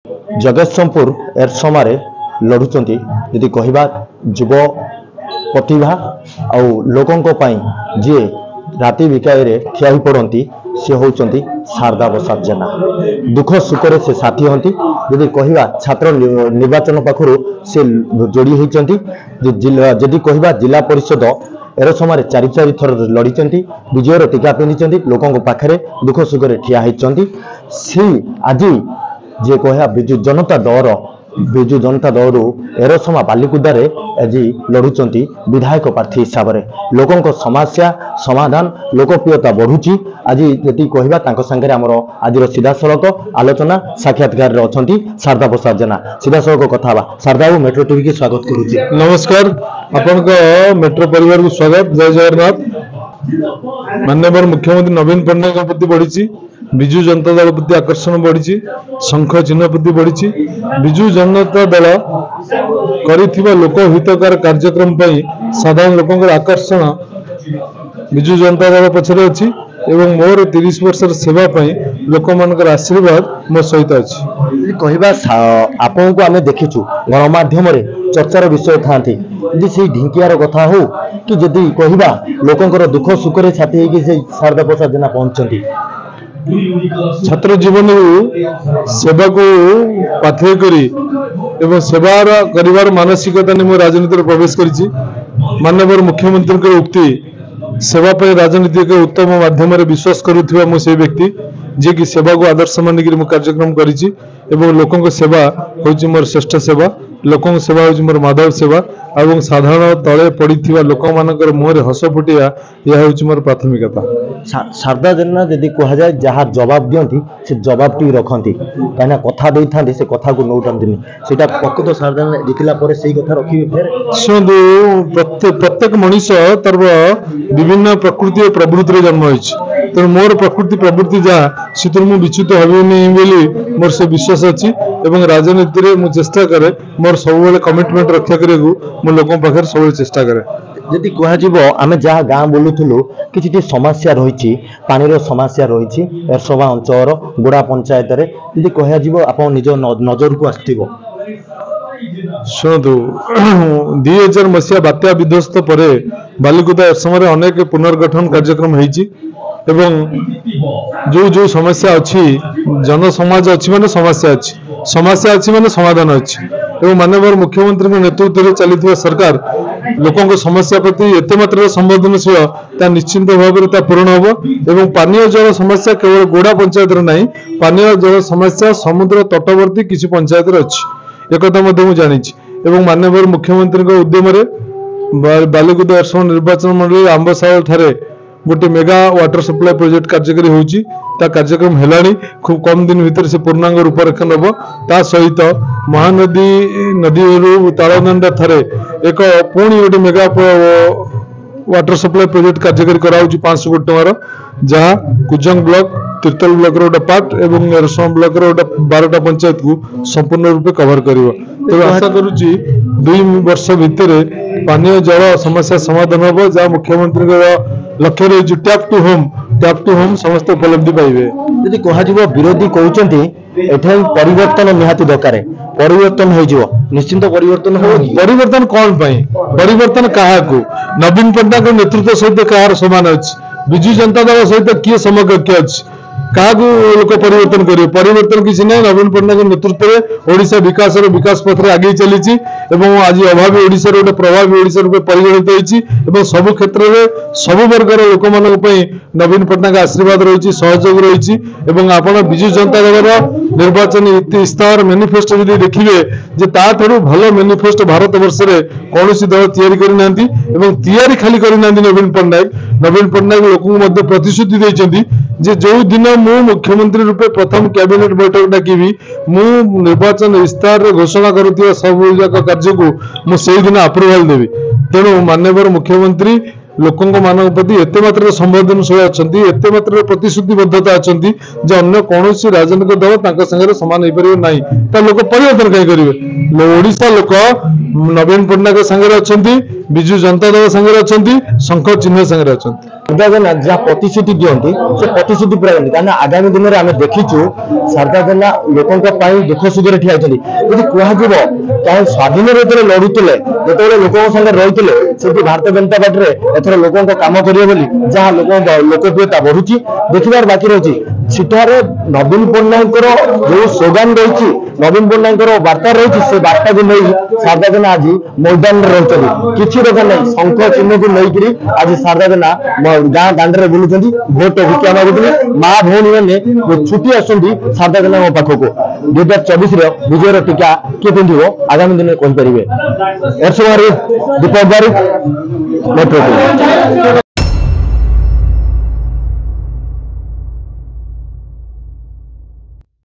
जगतसिंहपुर एरसमारे लड़ुंट यदि कहवा युव प्रतिभा आउ लोकों जी राति विकाय ठिया पड़ती सी होती शारदा प्रसाद जेना दुख सुखरे से साथी हंती यदि कहवा छात्र निर्वाचन पाखु से जोड़ी होती जदि कहवा जिला परिषद एरसमारे चारि थर लड़ी विजयर टीका पिंधि लोकों पाखे दुख सुखरे ठिया होती आज जे कह विजु जनता दल एरसमा बालिकुदारे आज लड़ुंट विधायक प्रार्थी हिसाब से लोकों समस्या समाधान लोकप्रियता बढ़ुची आज यदि कहवा सांगे आमर आज सीधा सड़क आलोचना साक्षात्कार अच्छा शारदा प्रसाद जेना सीधा सड़क कथा शारदा मेट्रो टीवी की स्वागत करुच्ची। नमस्कार आपण मेट्रो परिवार को स्वागत। जय जगन्नाथ। माननीय मुख्यमंत्री नवीन पट्टनायक प्रति बढ़ी विजु जनता दल प्रति आकर्षण बढ़ी शंख चिन्ह प्रति बढ़ी विजु जनता दल कर लोकहितकार कार्यक्रम साधारण लोक आकर्षण विजु जनता दल पछरे अच्छी एवं मोर 30 वर्ष सेवा लोक मान आशीर्वाद मो सहित अच्छी कहवा आपण को आम देखीचु गणमाध्यम चर्चार विषय था से ढिंकियार कथा हो कि जदि कहवा लोकंर दुख सुखरे छाती होगी शारदा प्रसाद जेना पहुंचती छात्र जीवन सेवा को पाथेय करी एवं सेवार करिवार मानसिकता ने राजनीति प्रवेश करिछि। माननीय मुख्यमंत्री उक्ति सेवा पर राजनीति के उत्तम माध्यम विश्वास करुवा मु से व्यक्ति जे कि सेवा को आदर्श मानिक कार्यक्रम करिछि एवं लोकों सेवा होछि मोर श्रेष्ठ सेवा लोकों सेवा होछि मोर माधव सेवा एवं साधारण तले पड़ी लोक मानकर मुहरे हस फुटिया यह होछि मोर प्राथमिकता। शारदा जेना यदि कह जाए जहाँ जवाब दियंती से जवाब टी रखती कहीं कथा दे था से कथा को नौटनी से प्रकृत शारदा देखला से कथा रखिए फिर शुणु प्रत्येक मनीष तार विभिन्न प्रकृति और प्रवृत्ति जन्म होइछि तेणु मोर प्रकृति प्रवृत्ति जहाँ से मुझे विच्युत हबी मोर से विश्वास अच्छी एवं राजनीति में मुझे चेष्टा करे मोर सब कमिटमेंट रक्षा करने को लोक पाखे सब चेष्टा करे। यदि कह आम जहाँ गाँ बोलूलु कि समस्या रही पानी समस्या रही एरसमा अंचल गुड़ा पंचायत यदि कह आप निज नजर को आसो शुणु 2000 मसीहा बात्या विध्वस्त पर बालिकुदा एरसमारे अनेक पुनर्गठन कार्यक्रम होइछि एवं जो जो समस्या अच्छी जन समाज अच्छी माने समस्या अच्छी माने समाधान अच्छी एवं माननीय मुख्यमंत्री नेतृत्व में चली सरकार लोकों समस्या प्रति एत मात्रा संवेदनशील निश्चिंत भाव में पूरण हम एवं पानीय जल समस्या केवल गोड़ा पंचायत ना पानीय जल समस्या समुद्र तटवर्ती किसी पंचायत अच्छी एक जानी एवं माननीय मुख्यमंत्री उद्यम बालिकुदा एरसमा निर्वाचन मंडल आंबसाल ठारे गोटे मेगा वाटर सप्लाई प्रोजेक्ट कार्यकारी होची कार्यक्रम हेलानी खूब कम दिन भीतर से पूर्णांग रूपरेखा नब ता सहित महानदी नदी तालदांडा थारे एक पुणी गोटे मेगा वाटर सप्लाई प्रोजेक्ट कार्यकारी कराउची 500 कोटी टंकार जहाँ कुजंग ब्लॉक तीर्तल ब्लॉक रोटे पार्ट एवं एरसमा ब्लॉक रोटे 12टा पंचायत को संपूर्ण रूपे कवर करिवो। तो आशा करूची 2 वर्ष भितर पानीय जल समस्या समाधान हम जहाँ मुख्यमंत्री लक्ष्य रही टैप टू होम समस्त उपलब्धि पाइबे। यदि कह विरोधी कहते परिवर्तन निहाती दरकार परिवर्तन हो निश्चिंत परिवर्तन हो परिवर्तन कौन पाई परिवर्तन क्या नवीन पट्टनायक नेतृत्व सहित कहार समान अच्छी विजु जनता दल सहित किए समकक्ष अच्छी क्या लोक परिवर्तन करेंगे परिवर्तन किसी ना नवीन पट्टनायक नेतृत्व में ओडिशा विकास पथ में आगे चली आज अभावी ओडिशा गोटे प्रभावी ओडिशा रूप परिगणित होती सबु क्षेत्र में सबु वर्गर लोक नवीन पट्टनायक आशीर्वाद रही सहयोग रही आपड़ विजु जनता दल निर्वाचन इस्ताहार मैनिफेस्टो जब देखिए भल मैनिफेस्टो भारत वर्ष में कौन दल तैयारी खाली करना नवीन पट्टनायक लोक प्रतिश्रुति देते जो दिन मु मुख्यमंत्री रूपे प्रथम कैबिनेट बैठक डाकिबी मु निर्वाचन इस्ताहार घोषणा करुवा सब कार्य को मुझे दिन अप्रुवाल देवी तेणु माननीय मुख्यमंत्री लोकों मान प्रति एत मात्रा संवेदनशील अच्छा एत मात्रा प्रतिश्रुतिबद्धता अच्छा जे अन्य कौन राजनीतिक दल संगे सामान हो पार ना लोक परिवर्तन कहीं करेंगे ओडिशा लोक नवीन पट्टनायक संगे अच्छा विजु जनता दल संगे अच्छा शंख चिन्ह संगे अच्छा। शारदा जहाँ प्रतिश्रुति दिखती से प्रतिश्रुति पूरा करते कारण आगामी दिन में आम देखीचु शारदा जेना लोकों दुख सुखर ठिया होती यदि कहजिव कहीं स्वाधीन जो लड़ुले जो लोकों संगे रही भारतीय जनता पार्टी एथर लोकों काम करेंगे जहाँ लोकप्रियता बढ़ुची देखिबार बाकी रही सीटार नवीन पट्टनायक जो स्लोगान रही नवीन पट्टनायक वार्ता रही से वार्ता को नहीं शारदा जेना आज मैदान में रही किसी दरकार नहीं शंख चिन्ह को लेकर आज शारदा जेना गाँ दांडे बुलूं भोट भिक्षा मागुले माँ भौणी मैंने छुट्टी आसती शारदा जेना मो पाखक 2024 विजयर टीका किए पिंधो आगामी दिन में कहींपर दीपक बारिक मेट्रो।